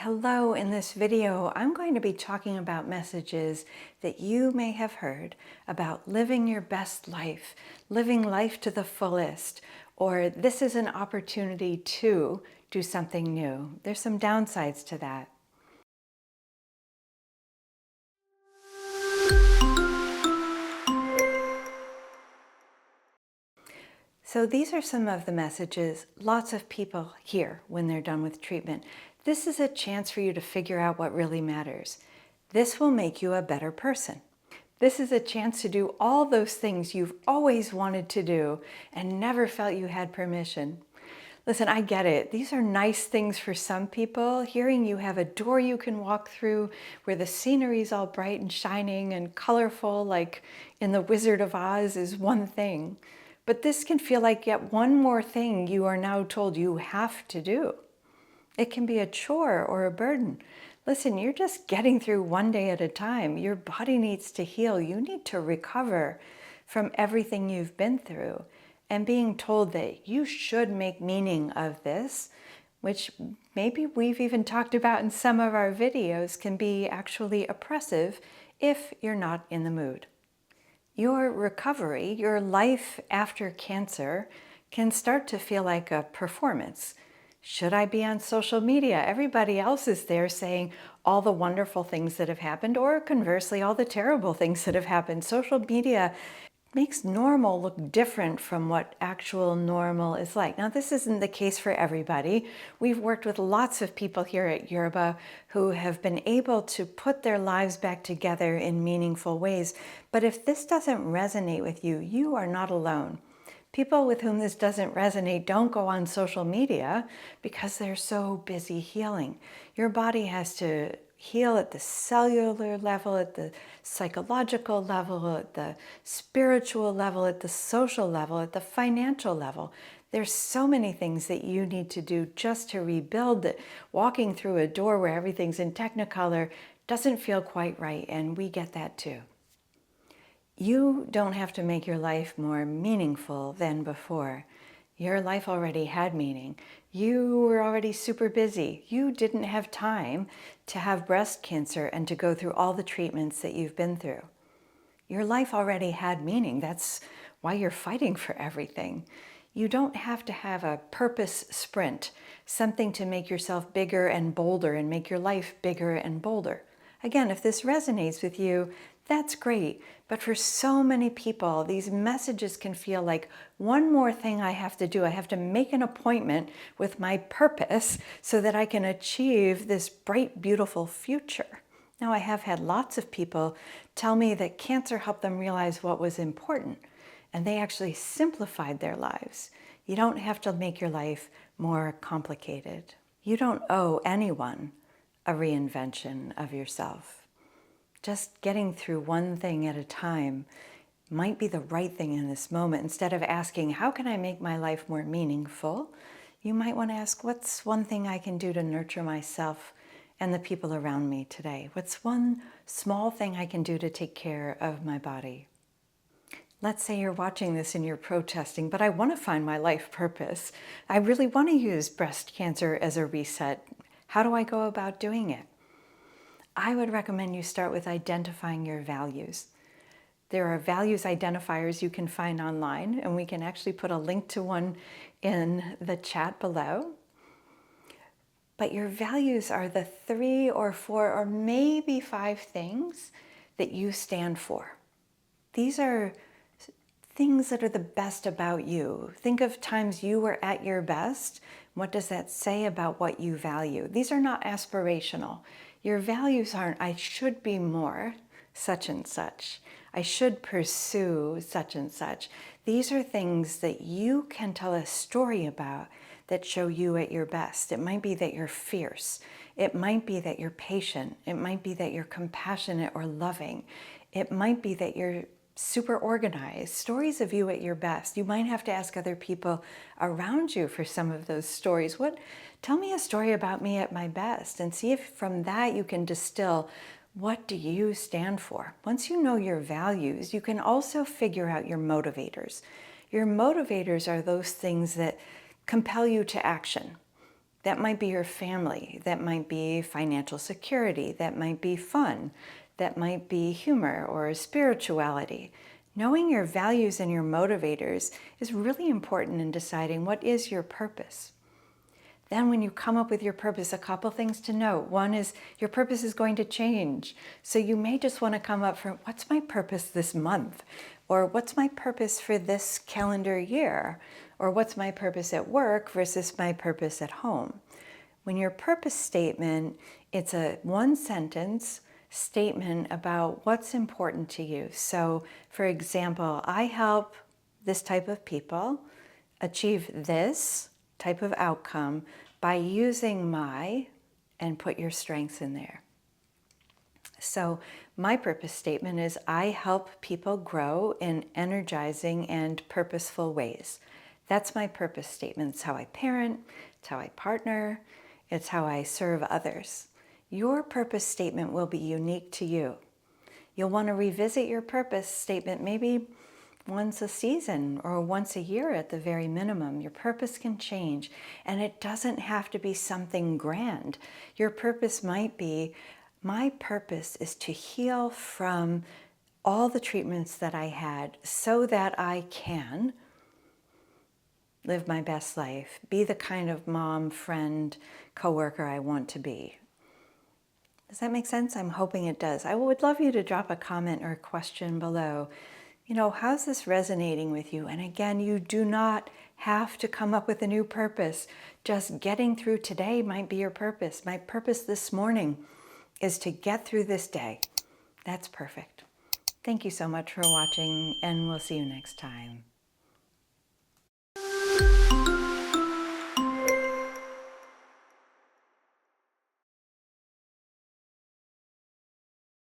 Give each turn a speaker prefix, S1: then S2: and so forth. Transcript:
S1: Hello, in this video, I'm going to be talking about messages that you may have heard about living your best life, living life to the fullest, or this is an opportunity to do something new. There's some downsides to that. So these are some of the messages lots of people hear when they're done with treatment. This is a chance for you to figure out what really matters. This will make you a better person. This is a chance to do all those things you've always wanted to do and never felt you had permission. Listen, I get it. These are nice things for some people. Hearing you have a door you can walk through where the scenery's all bright and shining and colorful like in The Wizard of Oz is one thing. But this can feel like yet one more thing you are now told you have to do. It can be a chore or a burden. Listen, you're just getting through one day at a time. Your body needs to heal. You need to recover from everything you've been through. And being told that you should make meaning of this, which maybe we've even talked about in some of our videos, can be actually oppressive if you're not in the mood. Your recovery, your life after cancer, can start to feel like a performance. Should I be on social media? Everybody else is there saying all the wonderful things that have happened, or conversely, all the terrible things that have happened. Social media makes normal look different from what actual normal is like. Now, this isn't the case for everybody. We've worked with lots of people here at Yerbba who have been able to put their lives back together in meaningful ways. But if this doesn't resonate with you, you are not alone. People with whom this doesn't resonate don't go on social media because they're so busy healing. Your body has to heal at the cellular level, at the psychological level, at the spiritual level, at the social level, at the financial level. There's so many things that you need to do just to rebuild that walking through a door where everything's in Technicolor doesn't feel quite right, and we get that too. You don't have to make your life more meaningful than before. Your life already had meaning. You were already super busy. You didn't have time to have breast cancer and to go through all the treatments that you've been through. Your life already had meaning. That's why you're fighting for everything. You don't have to have a purpose sprint, something to make yourself bigger and bolder and make your life bigger and bolder. Again, if this resonates with you, that's great. But for so many people, these messages can feel like one more thing I have to do. I have to make an appointment with my purpose so that I can achieve this bright, beautiful future. Now, I have had lots of people tell me that cancer helped them realize what was important, and they actually simplified their lives. You don't have to make your life more complicated. You don't owe anyone a reinvention of yourself. Just getting through one thing at a time might be the right thing in this moment. Instead of asking, how can I make my life more meaningful? You might want to ask, what's one thing I can do to nurture myself and the people around me today? What's one small thing I can do to take care of my body? Let's say you're watching this and you're protesting, but I want to find my life purpose. I really want to use breast cancer as a reset. How do I go about doing it? I would recommend you start with identifying your values. There are values identifiers you can find online, and we can actually put a link to one in the chat below. But your values are the 3 or 4 or maybe 5 things that you stand for. These are things that are the best about you. Think of times you were at your best. What does that say about what you value? These are not aspirational. Your values aren't, I should be more such and such. I should pursue such and such. These are things that you can tell a story about that show you at your best. It might be that you're fierce. It might be that you're patient. It might be that you're compassionate or loving. It might be that you're super organized. Stories of you at your best. You might have to ask other people around you for some of those stories. Tell me a story about me at my best, and see if from that you can distill, what do you stand for? Once you know your values, you can also figure out your motivators. Your motivators are those things that compel you to action. That might be your family. That might be financial security. That might be fun. That might be humor or spirituality. Knowing your values and your motivators is really important in deciding what is your purpose. Then when you come up with your purpose, a couple things to note. One is your purpose is going to change. So you may just want to come up for, what's my purpose this month? Or what's my purpose for this calendar year? Or what's my purpose at work versus my purpose at home? When your purpose statement, it's a one sentence statement about what's important to you. So for example, I help this type of people achieve this type of outcome by using my, and put your strengths in there. So my purpose statement is I help people grow in energizing and purposeful ways. That's my purpose statement. It's how I parent, it's how I partner, it's how I serve others. Your purpose statement will be unique to you. You'll want to revisit your purpose statement maybe once a season or once a year at the very minimum. Your purpose can change, and it doesn't have to be something grand. Your purpose might be, my purpose is to heal from all the treatments that I had so that I can live my best life, be the kind of mom, friend, coworker I want to be. Does that make sense? I'm hoping it does. I would love you to drop a comment or a question below. You know, how's this resonating with you? And again, you do not have to come up with a new purpose. Just getting through today might be your purpose. My purpose this morning is to get through this day. That's perfect. Thank you so much for watching, and we'll see you next time.